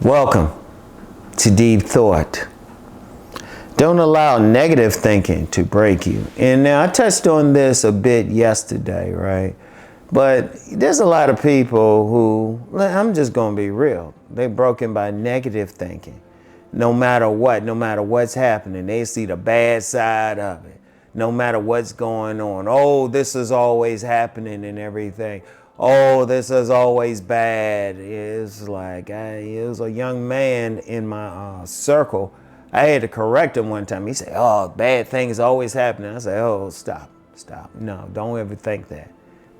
Welcome to Deep Thought. Don't allow negative thinking to break you. And now I touched on this a bit yesterday, right? But there's a lot of people who, I'm just going to be real, they're broken by negative thinking. No matter what, no matter what's happening, they see the bad side of it. No matter what's going on. Oh, this is always happening and everything. Oh, this is always bad. It's like, it was a young man in my circle. I had to correct him one time. He said, oh, bad things always happening. I said, oh, stop. No, don't ever think that.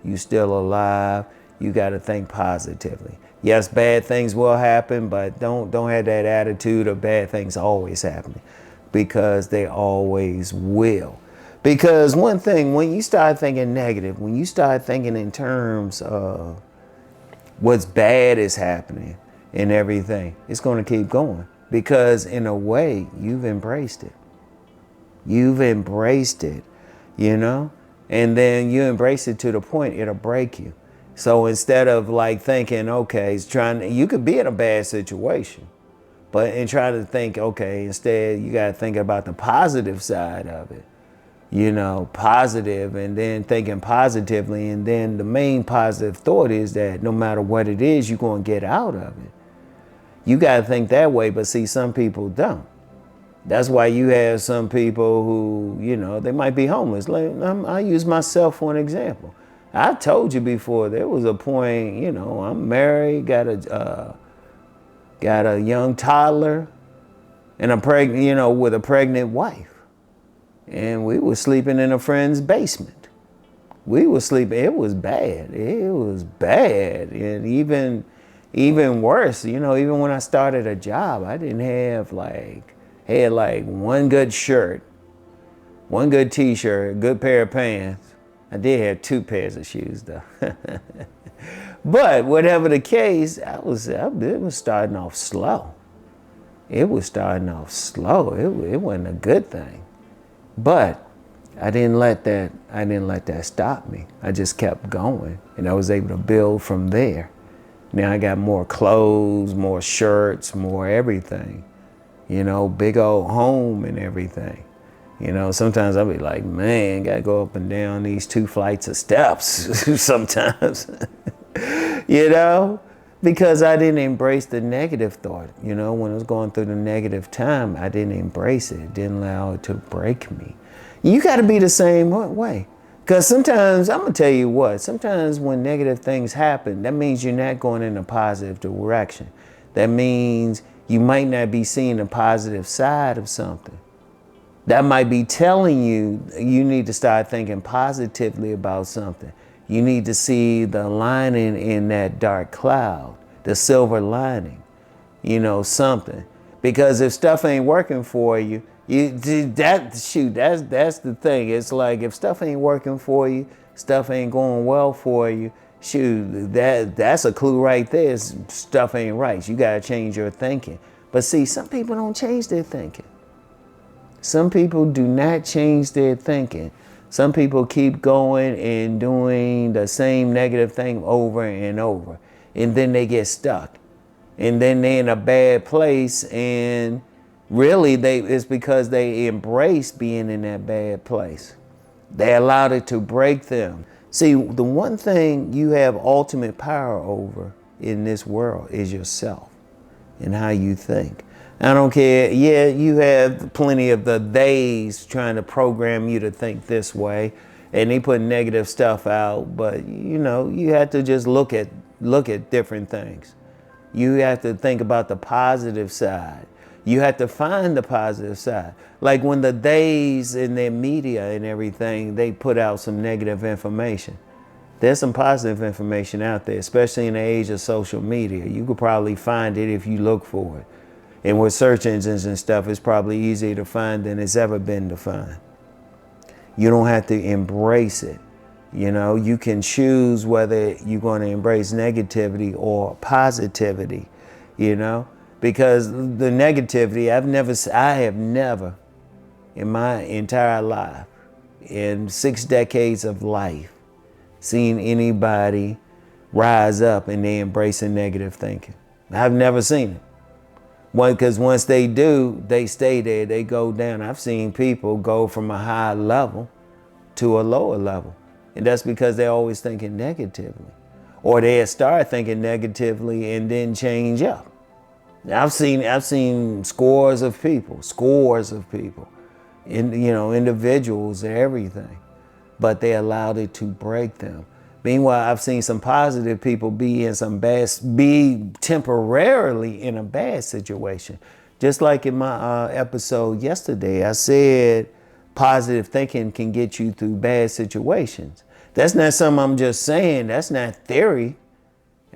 You still alive. You got to think positively. Yes, bad things will happen, but don't have that attitude of bad things always happening, because they always will. Because one thing, when you start thinking negative, when you start thinking in terms of what's bad is happening and everything, it's going to keep going. Because in a way, you've embraced it. You've embraced it, you know? And then you embrace it to the point it'll break you. So instead of like thinking, okay, you could be in a bad situation, but in trying to think, okay, instead you got to think about the positive side of it. You know, positive, and then thinking positively. And then the main positive thought is that no matter what it is, you're going to get out of it. You got to think that way. But see, some people don't. That's why you have some people who, you know, they might be homeless. I use myself for an example. I told you before, there was a point, you know, I'm married, got a young toddler, and I'm pregnant, you know, with a pregnant wife. And we were sleeping in a friend's basement. We were sleeping, it was bad. It was bad. And even worse, you know, even when I started a job, I didn't have had one good shirt, one good t-shirt, a good pair of pants. I did have 2 pairs of shoes though. But whatever the case, it was starting off slow. It was starting off slow. It wasn't a good thing. But I didn't let that stop me. I just kept going, and I was able to build from there. Now I got more clothes, more shirts, more everything. You know, big old home and everything. You know, sometimes I'll be like, man, gotta go up and down these 2 flights of steps sometimes. You know, because I didn't embrace the negative thought. You know, when I was going through the negative time, I didn't embrace it. Didn't allow it to break me. You got to be the same way. Because sometimes, I'm going to tell you what, sometimes when negative things happen, that means you're not going in a positive direction. That means you might not be seeing the positive side of something. That might be telling you you need to start thinking positively about something. You need to see the lining in that dark cloud, the silver lining, you know, something. Because if stuff ain't working for you, that's the thing. It's like if stuff ain't working for you, stuff ain't going well for you, that's a clue right there. Stuff ain't right. You got to change your thinking. But see, some people don't change their thinking. Some people do not change their thinking. Some people keep going and doing the same negative thing over and over. And then they get stuck. And then they're in a bad place. And really, it's because they embrace being in that bad place. They allowed it to break them. See, the one thing you have ultimate power over in this world is yourself and how you think. I don't care. Yeah, you have plenty of the days trying to program you to think this way, and they put negative stuff out. But you know, you have to just look at different things. You have to think about the positive side. You have to find the positive side. Like when the days in their media and everything, they put out some negative information. There's some positive information out there, especially in the age of social media. You could probably find it if you look for it. And with search engines and stuff, it's probably easier to find than it's ever been to find. You don't have to embrace it. You know, you can choose whether you're going to embrace negativity or positivity, you know, because the negativity, I have never in my entire life, in 6 decades of life, seen anybody rise up and they embracing negative thinking. I've never seen it. Because once they do, they stay there, they go down. I've seen people go from a high level to a lower level. And that's because they're always thinking negatively. Or they start thinking negatively and then change up. I've seen scores of people, individuals and everything, but they allowed it to break them. Meanwhile, I've seen some positive people be temporarily in a bad situation. Just like in my episode yesterday, I said positive thinking can get you through bad situations. That's not something I'm just saying. That's not theory.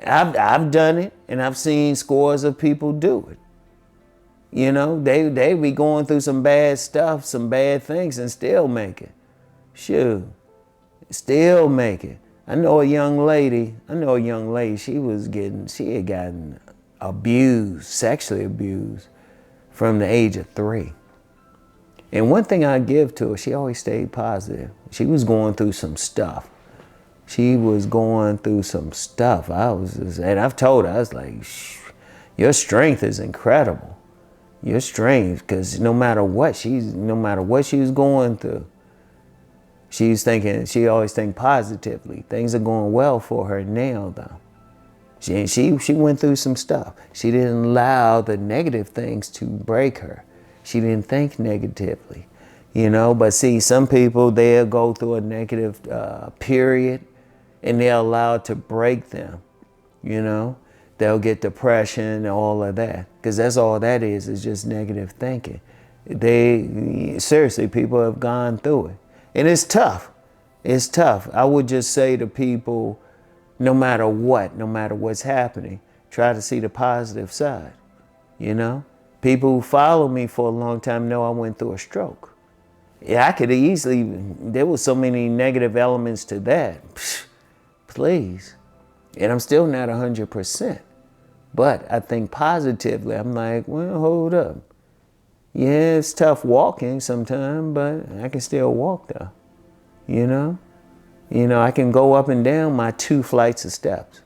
I've done it, and I've seen scores of people do it. They be going through some bad stuff, some bad things, and still make it. Shoot, still make it. I know a young lady, she had gotten abused, sexually abused from the age of 3. And one thing I give to her, she always stayed positive. She was going through some stuff. And I've told her, I was like, your strength is incredible. Your strength, because no matter what she was going through, she always think positively. Things are going well for her now, though. She went through some stuff. She didn't allow the negative things to break her. She didn't think negatively, But see, some people, they'll go through a negative period, and they're allowed to break them, They'll get depression and all of that, because that's all that is just negative thinking. Seriously, people have gone through it. And it's tough. It's tough. I would just say to people, no matter what's happening, try to see the positive side, People who follow me for a long time know I went through a stroke. Yeah, I could easily, there was so many negative elements to that. Please. And I'm still not 100%. But I think positively. I'm like, well, hold up. Yeah, it's tough walking sometimes, but I can still walk though. I can go up and down my 2 flights of steps.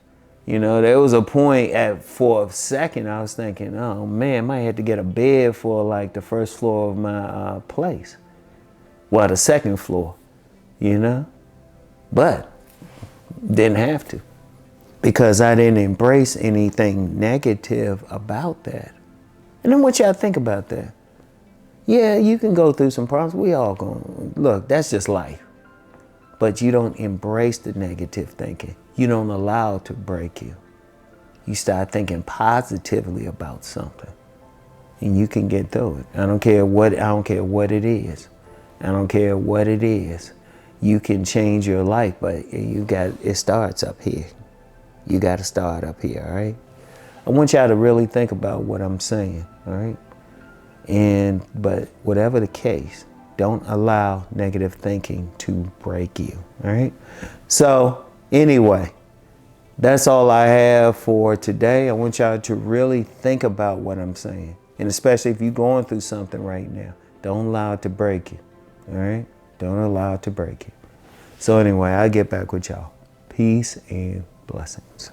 There was a point for a second I was thinking, oh man, I might have to get a bed for like the first floor of my place. Well, the second floor, But didn't have to, because I didn't embrace anything negative about that. And I want y'all to think about that. Yeah, you can go through some problems. We all going, look, that's just life. But you don't embrace the negative thinking. You don't allow it to break you. You start thinking positively about something, and you can get through it. I don't care what it is. You can change your life, but it starts up here. You got to start up here, all right? I want y'all to really think about what I'm saying, all right? But whatever the case, don't allow negative thinking to break you, all right? So anyway, that's all I have for today. I want y'all to really think about what I'm saying. And especially if you're going through something right now, don't allow it to break you, all right? Don't allow it to break you. So anyway, I'll get back with y'all. Peace and blessings.